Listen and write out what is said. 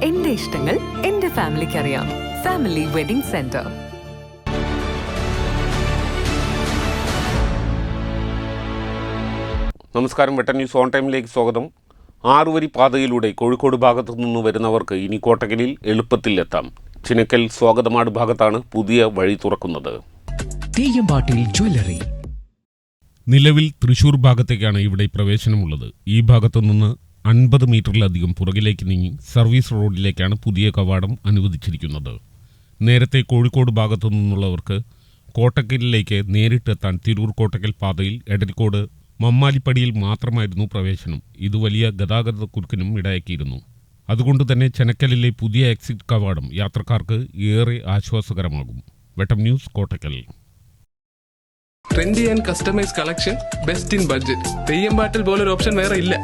എന്റെ ഇഷ്ടങ്ങൾ എന്റെ ഫാമിലിക്ക് അറിയാം. Family wedding centre. നമസ്കാരം. വെട്ടൻ ന്യൂസ് ഓൺ ടൈമിലേക്ക് സ്വാഗതം. 6 വരി പാതയിലൂടെ കോഴിക്കോട് ഭാഗത്തു നിന്ന് വരുന്നവർക്ക് ഇനി കോട്ടക്കലിൽ എളുപ്പത്തിൽ എത്താം. ചിനക്കൽ സ്വാഗതമാട് ഭാഗത്താണ് പുതിയ വഴി തുറക്കുന്നത്. നിലവിൽ തൃശൂർ ഭാഗത്തേക്കാണ് ഇവിടെ പ്രവേശനമുള്ളത്. ഈ ഭാഗത്തു നിന്ന് 50 മീറ്ററിലധികം പുറകിലേക്ക് നീങ്ങി സർവീസ് റോഡിലേക്കാണ് പുതിയ കവാടം അനുവദിച്ചിരിക്കുന്നത്. നേരത്തെ കോഴിക്കോട് ഭാഗത്തു നിന്നുള്ളവർക്ക് കോട്ടക്കലിലേക്ക് നേരിട്ടെത്താൻ തിരൂർ കോട്ടക്കൽ പാതയിൽ എടരിക്കോട് മമ്മാലിപ്പടിയിൽ മാത്രമായിരുന്നു പ്രവേശനം. ഇത് വലിയ ഗതാഗത കുരുക്കിനും ഇടയാക്കിയിരുന്നു. അതുകൊണ്ട് തന്നെ ചെനക്കലിലെ പുതിയ എക്സിറ്റ് കവാടം യാത്രക്കാർക്ക് ഏറെ ആശ്വാസകരമാകും. വെട്ടം news, Kottakkal. Trendy and customise collection, best in budget. Theyyam പാട്ടിൽ പോലൊരു ഓപ്ഷൻ വേറെ ഇല്ല.